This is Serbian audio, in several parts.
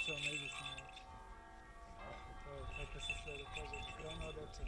išao na izvesni način. Kako se sve da kaže, krenuo dečan.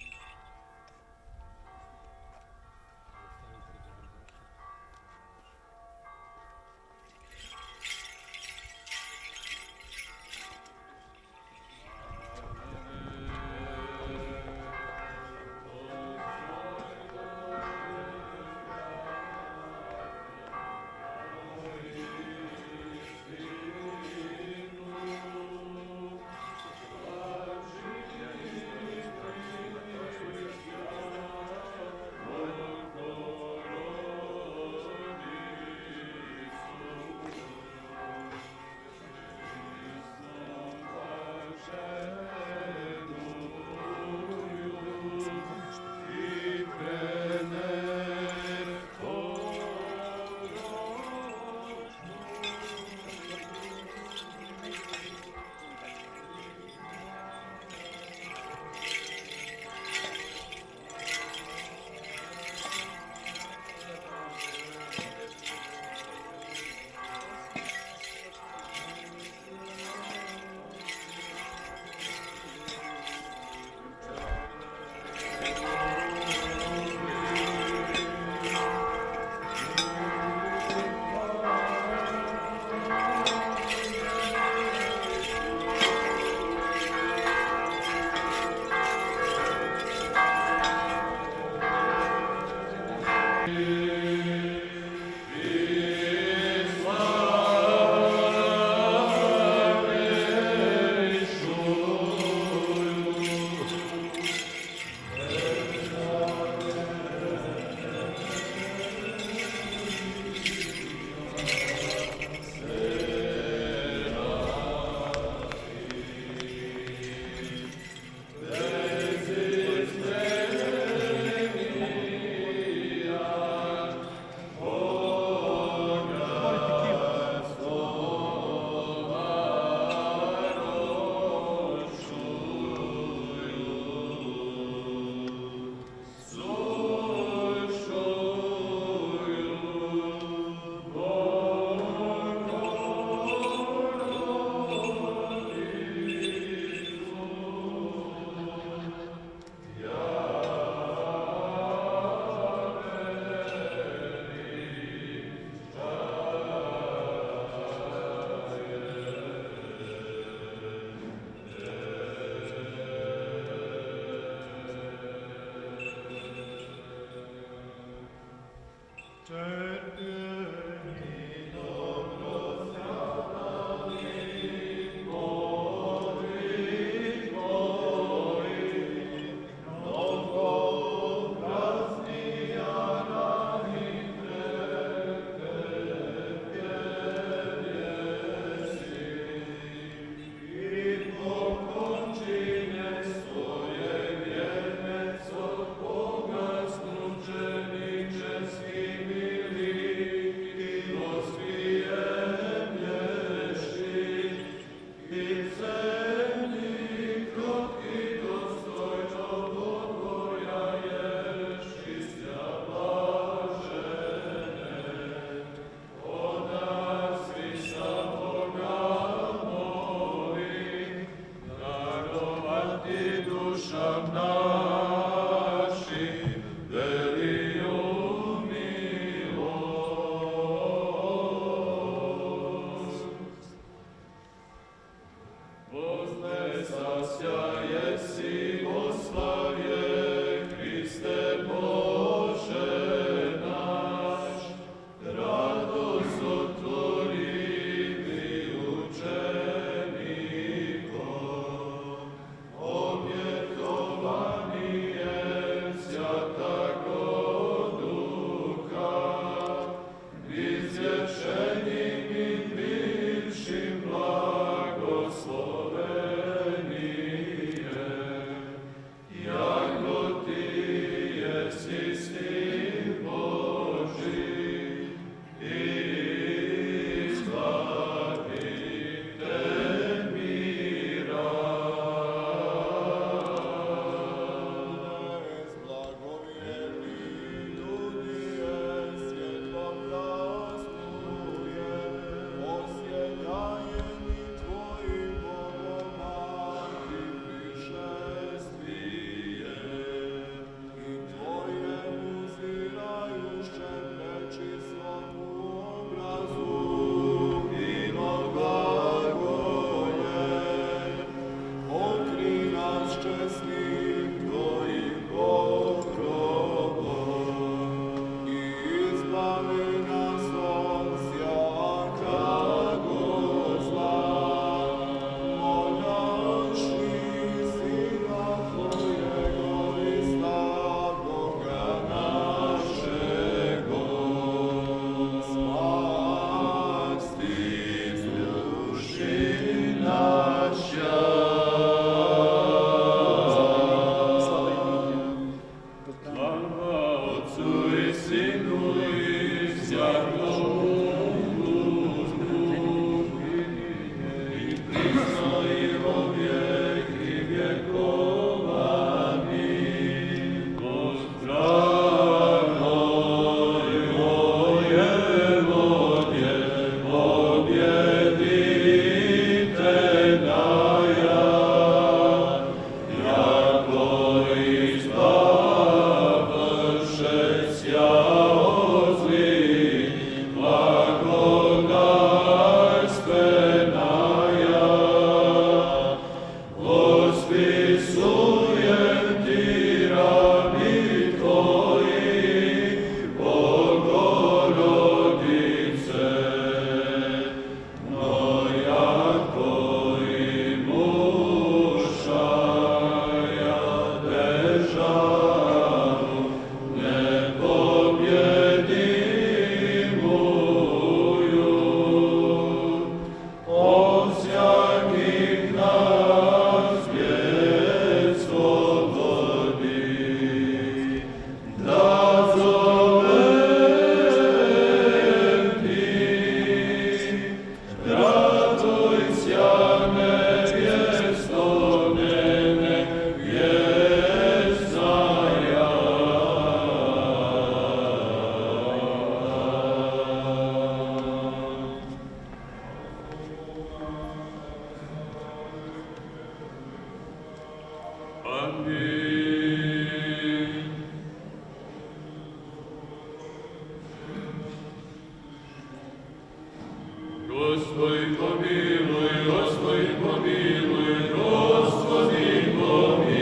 Господи, помилуj, Господи, помилуj, Господи, помилуj.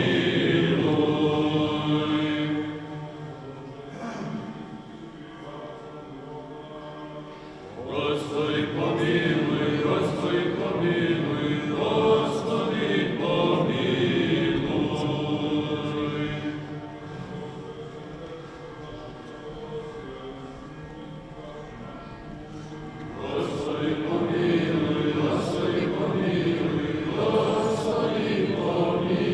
Господи, помилуй, Господи, помилуй, Господи, помилуй. Господи, помилуй, Господи, помилуй, Господи, помилуй.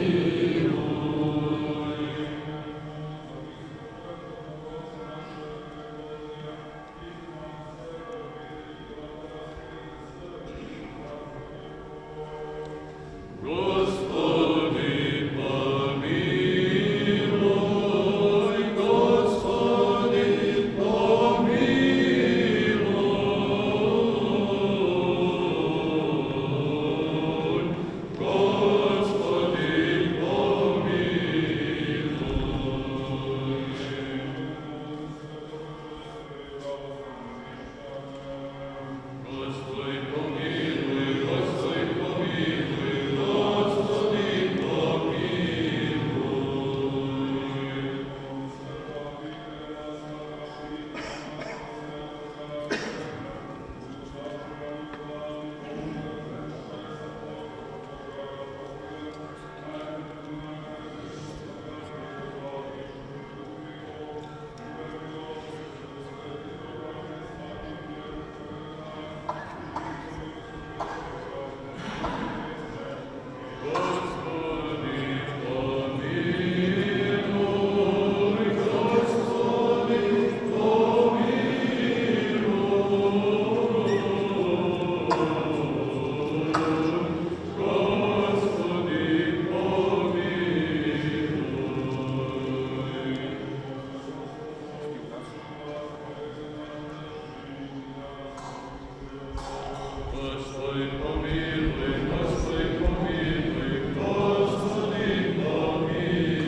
Господи, помилуй, Господи, помилуй, Господи, Господи, помилуй, Господи, помилуй, Господи, помилуй. Господи, помилуй, Господи, Господи, помилуй, Господи, помилуй, Господи, помилуй.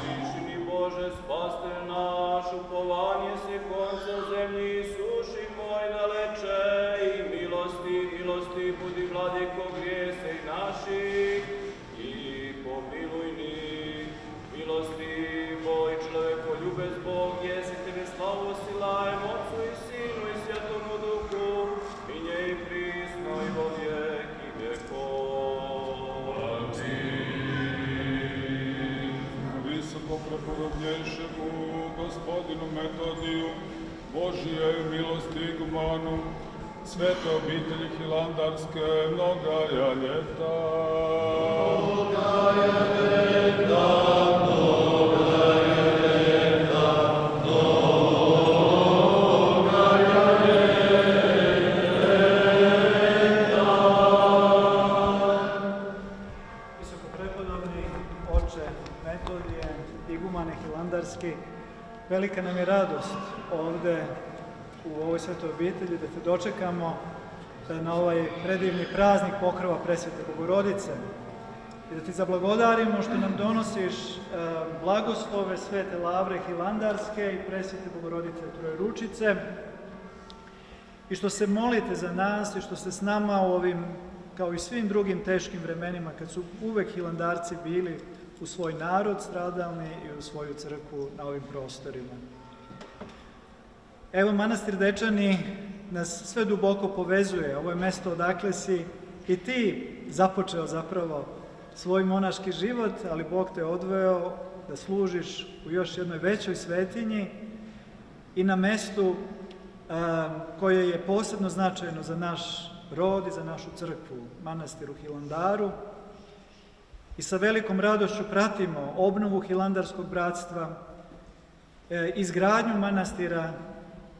Тишини Боже, спасти наш, упование си конца землji, suši moj naleče i milosti budi vladiko grijese i naših i pomiluj njih. Milosti moj čoveku ljubez Bog, jesi tebe slavu silajem Otcu i Sinu i Svjatomu Duhu, i nje i prisno i vo vijek i vjekov. Amin. Visoko preporodnjejšemu gospodinu Metodiju, Božije milosti igumanu, svete obitelji Hilandarske, mnogaja ljeta. Visokoprepodobni oče Metodije, igumane Hilandarski, velika nam je radost ovde u ovoj svetoj obitelji da te dočekamo na ovaj predivni praznik pokrova Presvete Bogorodice i da ti zablagodarimo što nam donosiš blagoslove Svete Lavre Hilandarske i Presvete Bogorodice Trojeručice i što se molite za nas i što ste s nama u ovim, kao i svim drugim teškim vremenima, kad su uvek Hilandarci bili u svoj narod stradalni i u svoju crkvu na ovim prostorima. Evo, manastir Dečani nas sve duboko povezuje. Ovo je mesto odakle si i ti započeo zapravo svoj monaški život, ali Bog te odveo da služiš u još jednoj većoj svetinji i na mestu koje je posebno značajno za naš rod i za našu crkvu, manastiru Hilandaru. I sa velikom radošću pratimo obnovu Hilandarskog bratstva, izgradnju manastira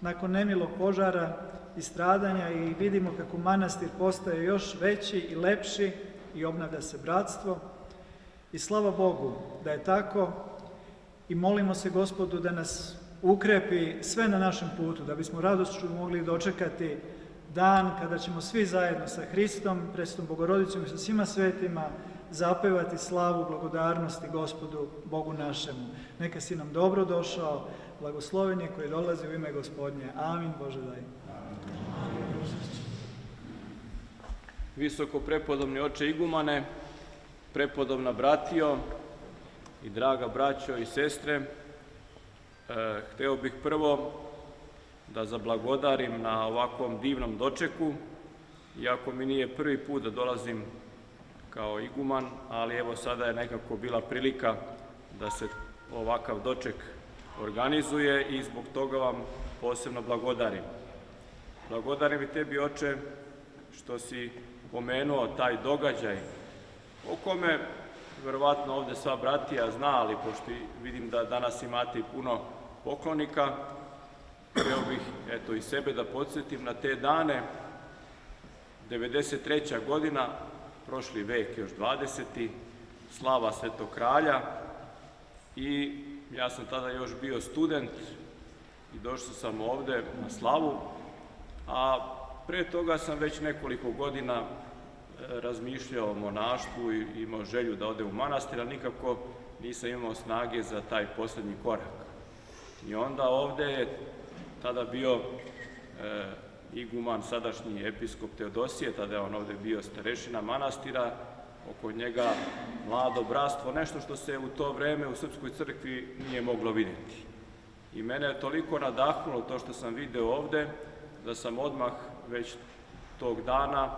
nakon nemilog požara i stradanja i vidimo kako manastir postaje još veći i lepši i obnavlja se bratstvo. I slava Bogu da je tako i molimo se Gospodu da nas ukrepi sve na našem putu, da bismo radošću mogli dočekati dan kada ćemo svi zajedno sa Hristom, Presvetom Bogorodicom i sa svima svetima zapevati slavu blagodarnosti Gospodu Bogu našemu. Neka si nam dobro došao, blagosloven je koji dolazi u ime Gospodnje. Amin. Bože daj. Visoko prepodobni oče igumane, prepodobna bratio i draga braćo i sestre, hteo bih prvo da zablagodarim na ovakvom divnom dočeku, iako mi nije prvi put da dolazim kao iguman, ali evo sada je nekako bila prilika da se ovakav doček organizuje i zbog toga vam posebno blagodarim. Blagodarim i tebi, oče, što si pomenuo taj događaj o kome verovatno ovde sva bratija zna, ali pošto vidim da danas imate i puno poklonika, hteo bih eto i sebe da podsjetim na te dane, 93. godina, prošli vek još 20. slava Svetog Kralja, i ja sam tada još bio student i došao sam ovde na slavu, a pre toga sam već nekoliko godina razmišljao o monaštvu i imao želju da odem u manastir, ali nikako nisam imao snage za taj poslednji korak. I onda ovde je tada bio iguman, sadašnji episkop Teodosije, tada je on ovde bio starešina manastira, oko njega mlado bratstvo, nešto što se u to vreme u Srpskoj crkvi nije moglo vidjeti. I mene je toliko nadahnulo to što sam video ovde, da sam odmah već tog dana,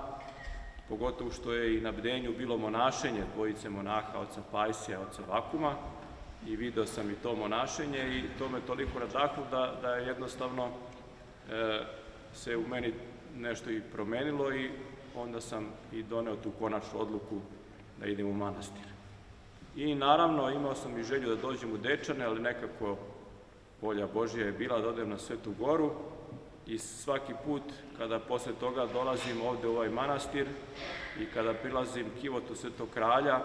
pogotovo što je i na bdenju bilo monašenje dvojice monaha, oca Pajsija i oca Vakuma, i video sam i to monašenje i to me toliko nadahnulo da je jednostavno se u meni nešto i promenilo i onda sam i doneo tu konačnu odluku da idem u manastir. I naravno imao sam i želju da dođem u Dečane, ali nekako volja Božja je bila da odem na Svetu Goru i svaki put kada posle toga dolazim ovde u ovaj manastir i kada prilazim kivotu Svetog Kralja,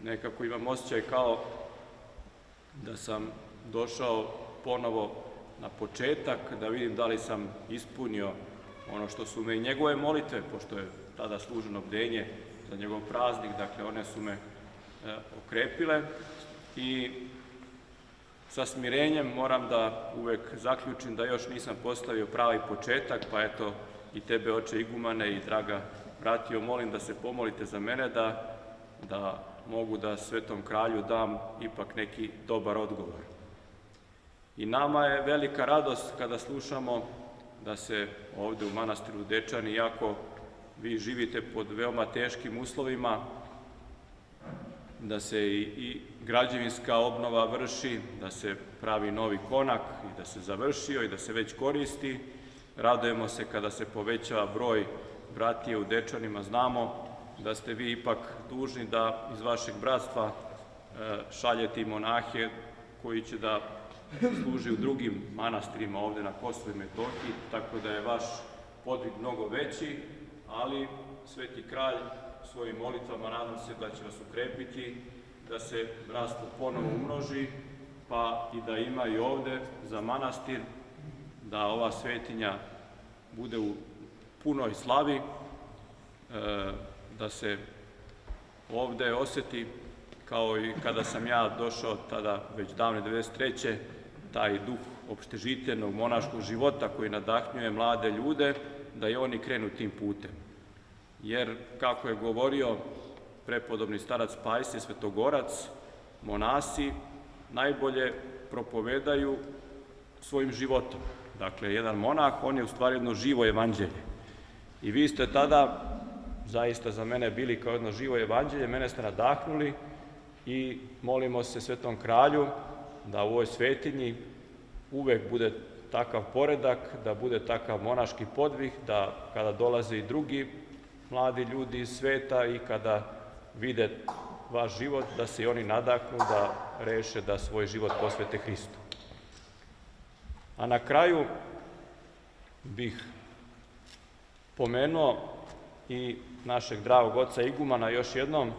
nekako imam osjećaj kao da sam došao ponovo na početak, da vidim da li sam ispunio ono što su me i njegove molitve, pošto je tada služeno bdenje za njegov praznik, dakle one su me okrepile i sa smirenjem moram da uvek zaključim da još nisam postavio pravi početak, pa eto i tebe, oče igumane, i draga bratio, molim da se pomolite za mene da mogu da Svetom Kralju dam ipak neki dobar odgovor. I nama je velika radost kada slušamo da se ovde u manastiru Dečani, iako vi živite pod veoma teškim uslovima, da se i građevinska obnova vrši, da se pravi novi konak i da se završio i da se već koristi. Radujemo se kada se povećava broj bratije u Dečanima. Znamo da ste vi ipak dužni da iz vašeg bratstva šaljete i monahe koji će da služi u drugim manastirima ovde na Kosovu i Metohiji, tako da je vaš podvig mnogo veći, ali Sveti Kralj svojim molitvama nadam se da će vas ukrepiti, da se bratstvo ponovo umnoži, pa i da ima i ovde za manastir, da ova svetinja bude u punoj slavi, da se ovde oseti, kao i kada sam ja došao tada već davne 93. taj duh opštežiteljnog monaškog života koji nadahnjuje mlade ljude, da i oni krenu tim putem. Jer, kako je govorio prepodobni starac Pajsije, Svetogorac, monasi najbolje propovedaju svojim životom. Dakle, jedan monah, on je u stvari jedno živo evanđelje. I vi ste tada zaista za mene bili kao jedno živo evanđelje, mene ste nadahnuli i molimo se Svetom Kralju da u ovoj svetinji uvek bude takav poredak, da bude takav monaški podvig, da kada dolaze i drugi mladi ljudi iz sveta i kada vide vaš život, da se i oni nadahnu, da reše da svoj život posvete Hristu. A na kraju bih pomenuo i našeg dragog oca igumana još jednom,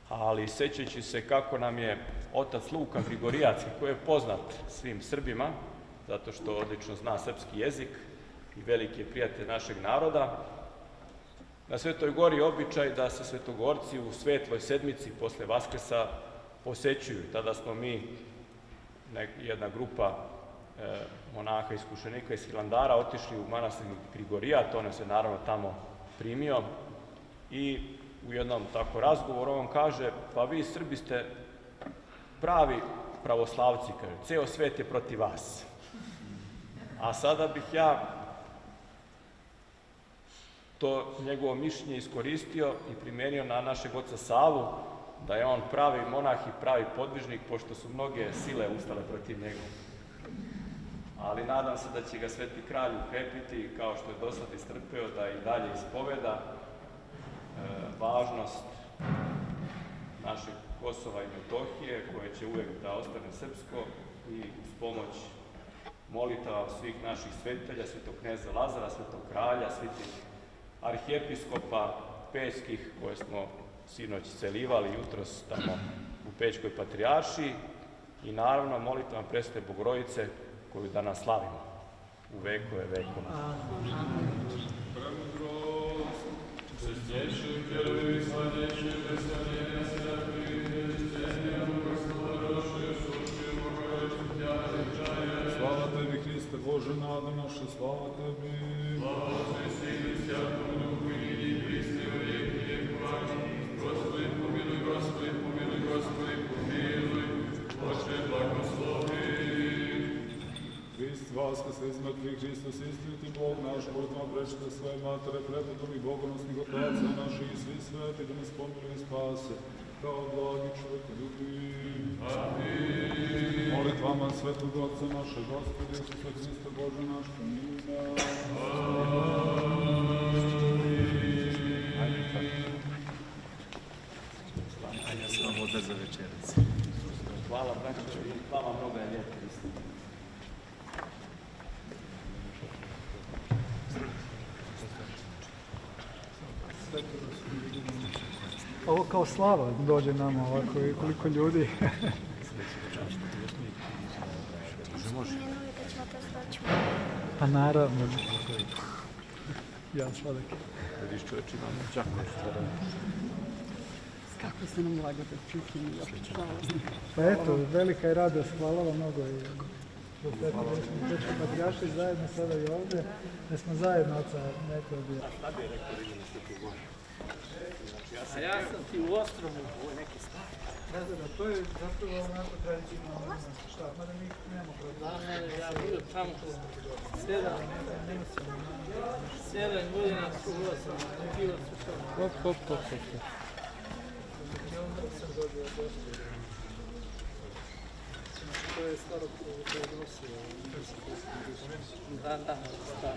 ali sećajući se kako nam je otac Luka Grigorijac, koji je poznat svim Srbima, zato što odlično zna srpski jezik i veliki je prijatelj našeg naroda, na Svetoj gori običaj da se svetogorci u svetloj sedmici posle Vaskrsa posećuju. Tada smo mi, jedna grupa monaha iskušenika iz Hilandara, otišli u manastir Grigorijat, on nas je naravno tamo primio i u jednom tako razgovoru on kaže, pa vi Srbi ste pravi pravoslavci, kaže, ceo svet je protiv vas. A sada bih ja to njegovo mišljenje iskoristio i primenio na našeg oca Savu, da je on pravi monah i pravi podvižnik, pošto su mnoge sile ustale protiv njega. Ali nadam se da će ga Sveti kralj ukrepiti, kao što je do sad istrpeo, da i dalje ispoveda važnost našeg Kosova i Metohije, koje će uvek da ostane srpsko i uz pomoć molitava svih naših svetitelja, svetog kneza Lazara, svetog kralja, svetih arhijepiskopa pećkih, koje smo sinoć celivali, jutros tamo u Pećkoj patrijaršiji, i naravno molitvam Presvete Bogorodice, koju danas slavimo u vekove vekova. Premudrost, čestnejše vjeruj, sladnejše veseljenje, Slava tebi, Hriste Bože, nada naša, slava tebi. Slava Otcu i Sinu i Svetome Duhu i nidi i Hristi u vijek i vjekova. Gospodi pomiluj, Gospodi pomiluj, Gospodi pomiluj, Oče blagoslovi. Hrist vaskrsle iz mrtvih, Hristos istiniti Bog naš, pored vam prečite svoje matere, prepodobnih bogonosnih otaca naših i svi sveti, da nas pomiluj i spase, kao blagi čovjek ljubi. Amin. Molitvama Svetog Otca naše, Gospodi, Isusa Hrista Bože naš, pomiluj Sloboda za večerac. Hvala, braćo, i hvala mnogo je lijepo. Ovo kao slava dođe nama ovako i koliko ljudi. Pa naravno. Ja sladak. Vidiš čovječ, imamo čakno što. Kako ste nam blagodat čuti, Pa eto, velika je radost, hvala vam mnogo i Pećkoj patrijaršiji zajedno sada i ovdje, da smo zajedno oca Metodija. A ja sam ti u Ostrovu, ovo je neki stav. Da, to je zapravo onako tradicionalno šta, mada mi nemamo problema. Ja bio tamo 7 godina su ulazom, bio su tamo. Hop. I onda sam dobio dosta. To je staro koje nosio. Da, stav.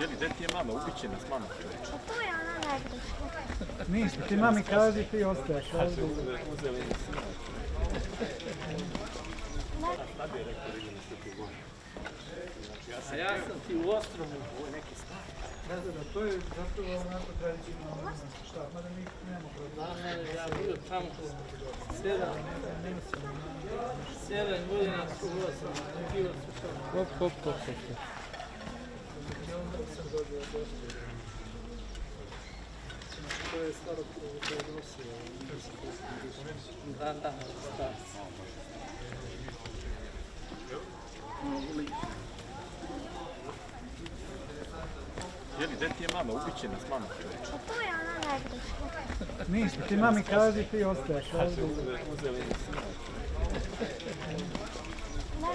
Jeli, gde ti je mama? Ubiće nas mama, čovječ. Pa to je ona najbliža. Nisi, ti mami kaži, ti ostaješ ovdje. Uzeli mi sina. Sad je rekao da idemo što tu gore. A ja sam ti u Ostrovu, ovo je neki stav. Da, to je zapravo onako tradicionalno šta, mada mi nemamo problema. Ja bio tamo 7 godina su ulazom, bio su tamo. Hop. I onda sam dobio dosta. To je staro koje nosio. Da, stav. Jeli, gde ti je mama? Ubiće nas mama, čovječ. Pa to je ona najbliža. Nisi, ti mami kaži, ti ostaješ ovdje. Uzeli mi sina.